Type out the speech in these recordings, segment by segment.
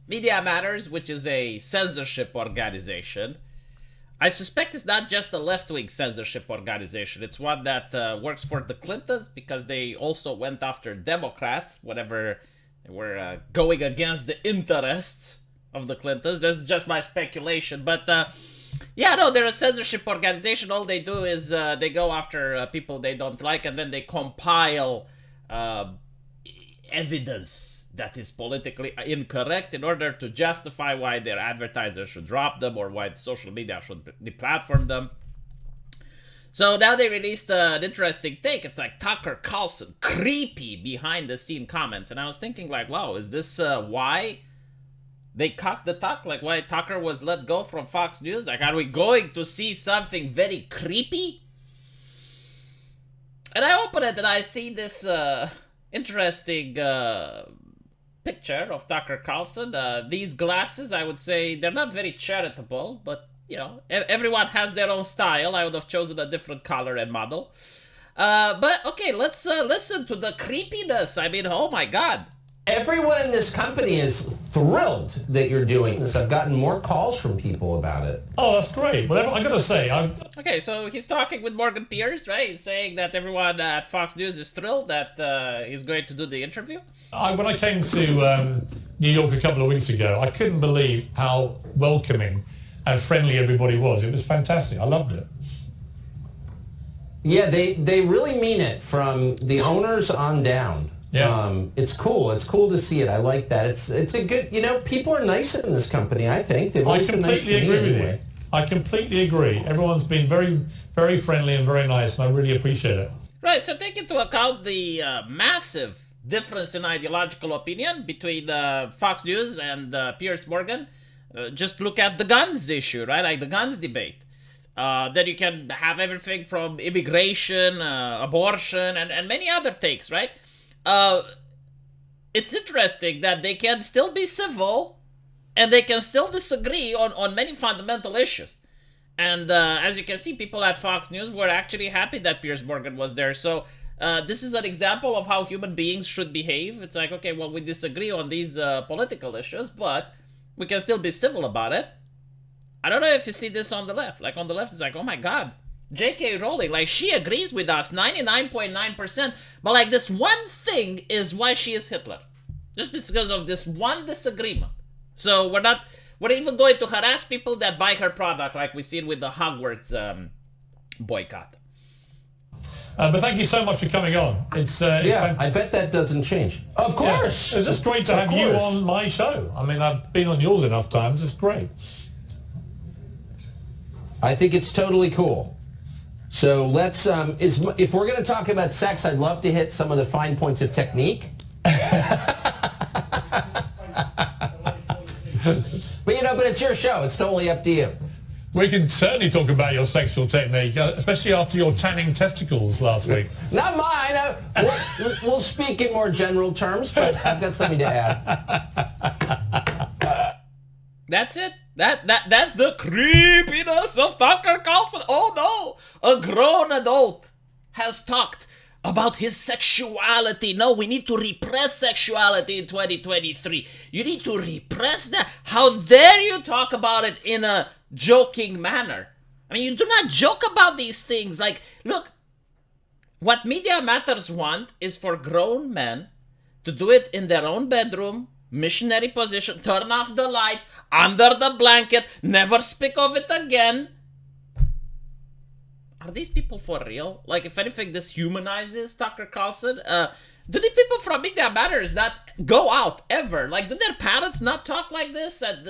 Media Matters, which is a censorship organization. I suspect it's not just a left-wing censorship organization. It's one that works for the Clintons because they also went after Democrats whenever they were going against the interests of the Clintons. This is just my speculation. But yeah, no, they're a censorship organization. All they do is they go after people they don't like, and then they compile evidence that is politically incorrect in order to justify why their advertisers should drop them or why the social media should deplatform them. So now they released an interesting take. It's like Tucker Carlson, creepy behind the scene comments. And I was thinking like, wow, is this why they cocked the talk? Like why Tucker was let go from Fox News? Like, are we going to see something very creepy? And I open it and I see this interesting picture of Tucker Carlson. These glasses, I would say, they're not very charitable, but, you know, everyone has their own style. I would have chosen a different color and model. But, okay, let's listen to the creepiness. I mean, oh my God. Everyone in this company is thrilled that you're doing this. I've gotten more calls from people about it. Oh, that's great. Well, I gotta say, Okay, so he's talking with Morgan Pierce, right? He's saying that everyone at Fox News is thrilled that he's going to do the interview. when I came to New York a couple of weeks ago, I couldn't believe how welcoming and friendly everybody was. It was fantastic. I loved it. Yeah, they really mean it from the owners on down. Yeah. It's cool. It's cool to see it. I like that. It's a good, you know, people are nice in this company, I think. They've always been nice to me anyway. I completely agree. Everyone's been very, very friendly and very nice, and I really appreciate it. Right, so take into account the massive difference in ideological opinion between Fox News and Piers Morgan. Just look at the guns issue, right? Like the guns debate. Then you can have everything from immigration, abortion, and many other takes, right? It's interesting that they can still be civil and they can still disagree on many fundamental issues. And as you can see, people at Fox News were actually happy that Piers Morgan was there. So this is an example of how human beings should behave. It's like, okay, well, we disagree on these political issues, but we can still be civil about it. I don't know if you see this on the left. Like on the left, it's like, oh my God, J.K. Rowling, like she agrees with us 99.9%, but like this one thing is why she is Hitler. Just because of this one disagreement. So we're even going to harass people that buy her product like we seen with the Hogwarts boycott. But thank you so much for coming on. It's yeah, I bet that doesn't change. Of course. Yeah. It's just great to have you on my show. I mean, I've been on yours enough times. It's great. I think it's totally cool. So let's, if we're going to talk about sex, I'd love to hit some of the fine points of technique. But it's your show. It's totally up to you. We can certainly talk about your sexual technique, especially after your tanning testicles last week. Not mine. We'll speak in more general terms, but I've got something to add. That's it. That's the creepiness of Tucker Carlson. Oh no! A grown adult has talked about his sexuality. No, we need to repress sexuality in 2023. You need to repress that. How dare you talk about it in a joking manner? I mean, you do not joke about these things. Like, look, what Media Matters want is for grown men to do it in their own bedroom, missionary position, turn off the light, under the blanket, never speak of it again. Are these people for real? Like, if anything, this humanizes Tucker Carlson. Do the people from Media Matters not go out ever? Like, do their parents not talk like this? At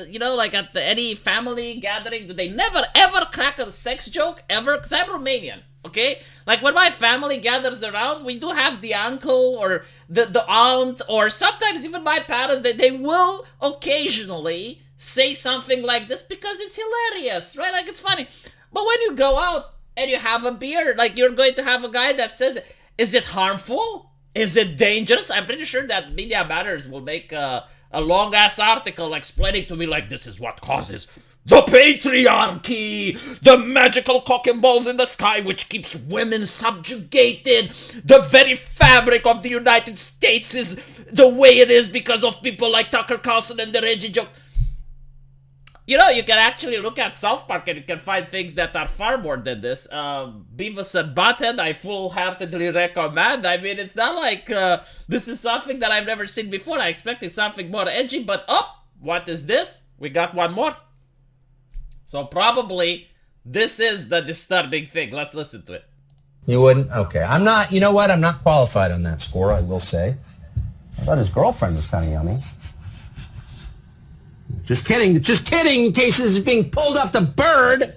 any family gathering, do they never ever crack a sex joke ever? Because I'm Romanian, okay? Like, when my family gathers around, we do have the uncle or the aunt, or sometimes even my parents, they will occasionally say something like this because it's hilarious, right? Like, it's funny. But when you go out and you have a beer, like, you're going to have a guy that says, is it harmful? Is it dangerous? I'm pretty sure that Media Matters will make a long-ass article explaining to me, like, this is what causes The patriarchy, the magical cock and balls in the sky which keeps women subjugated. The very fabric of the United States is the way it is because of people like Tucker Carlson and the Reggie joke. You know, you can actually look at South Park and you can find things that are far more than this. Beavis and Butthead, I full-heartedly recommend. I mean, it's not like this is something that I've never seen before. I expected something more edgy, but what is this? We got one more. So probably this is the disturbing thing. Let's listen to it. You wouldn't? Okay. I'm not, you know what? I'm not qualified on that score, I will say. I thought his girlfriend was kind of yummy. Just kidding, in case this is being pulled off the bird.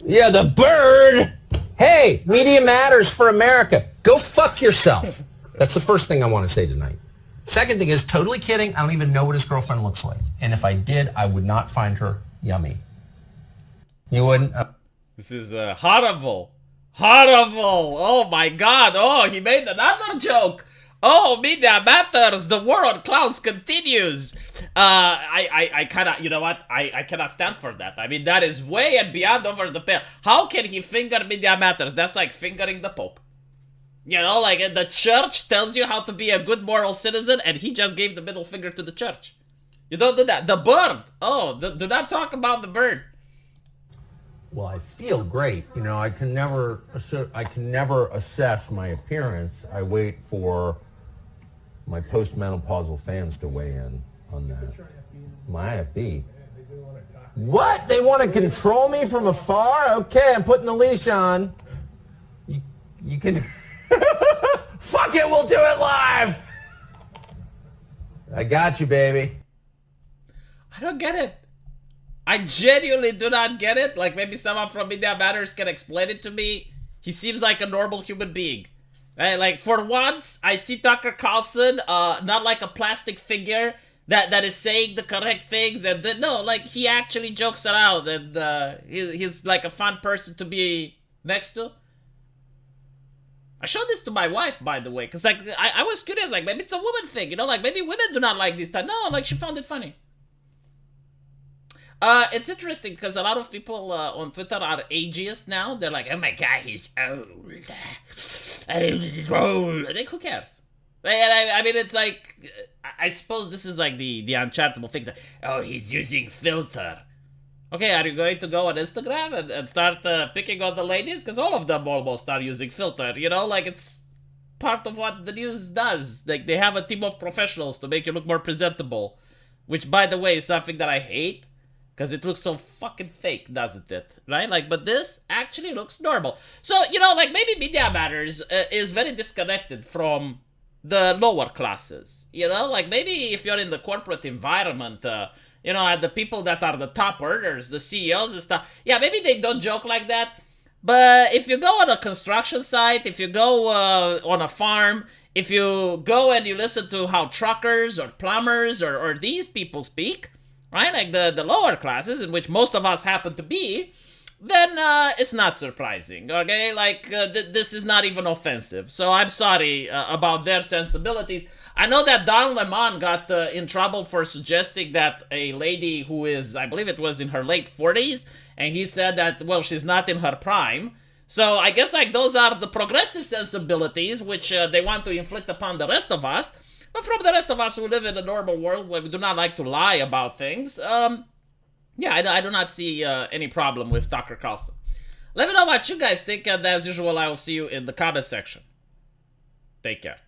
Yeah, the bird. Hey, media matters for America. Go fuck yourself. That's the first thing I want to say tonight. Second thing is, totally kidding, I don't even know what his girlfriend looks like. And if I did, I would not find her yummy. You wouldn't? This is horrible. Horrible. Oh my god. Oh, he made another joke. Oh, media matters. The war on clowns continues. I cannot, you know what? I cannot stand for that. I mean, that is way and beyond over the pale. How can he finger media matters? That's like fingering the Pope. You know, like the church tells you how to be a good moral citizen, and he just gave the middle finger to the church. You don't do that. The bird. Oh, do not talk about the bird. Well, I feel great. You know, I can never assess my appearance. I wait for my postmenopausal fans to weigh in on that. My IFB. What? They want to control me from afar? Okay, I'm putting the leash on. You can... Fuck it, we'll do it live! I got you, baby. I don't get it. I genuinely do not get it. Like, maybe someone from Media Matters can explain it to me. He seems like a normal human being. Right? Like, for once, I see Tucker Carlson, not like a plastic figure that is saying the correct things. And no, like, he actually jokes around. And he's like a fun person to be next to. I showed this to my wife, by the way. Because, like, I was curious. Like, maybe it's a woman thing. You know, like, maybe women do not like this type. No, like, she found it funny. It's interesting because a lot of people on Twitter are ageist now. They're like, oh my god, he's old. Old. Like, who cares? I mean, it's like, I suppose this is like the uncharitable thing that, oh, he's using filter. Okay, are you going to go on Instagram and start picking on the ladies? Because all of them almost are using filter, you know? Like, it's part of what the news does. Like, they have a team of professionals to make you look more presentable. Which, by the way, is something that I hate. Because it looks so fucking fake, doesn't it? Right? Like, but this actually looks normal. So, you know, like, maybe Media Matters is very disconnected from the lower classes. You know? Like, maybe if you're in the corporate environment, you know, the people that are the top earners, the CEOs and stuff, yeah, maybe they don't joke like that. But if you go on a construction site, if you go on a farm, if you go and you listen to how truckers or plumbers or these people speak, right, like the lower classes, in which most of us happen to be, then it's not surprising, okay? Like, this is not even offensive. So I'm sorry about their sensibilities. I know that Don Lemon got in trouble for suggesting that a lady who is, I believe it was in her late 40s, and he said that, well, she's not in her prime. So I guess, like, those are the progressive sensibilities which they want to inflict upon the rest of us. But from the rest of us who live in a normal world where we do not like to lie about things, yeah, I do not see any problem with Tucker Carlson. Let me know what you guys think, and as usual, I will see you in the comment section. Take care.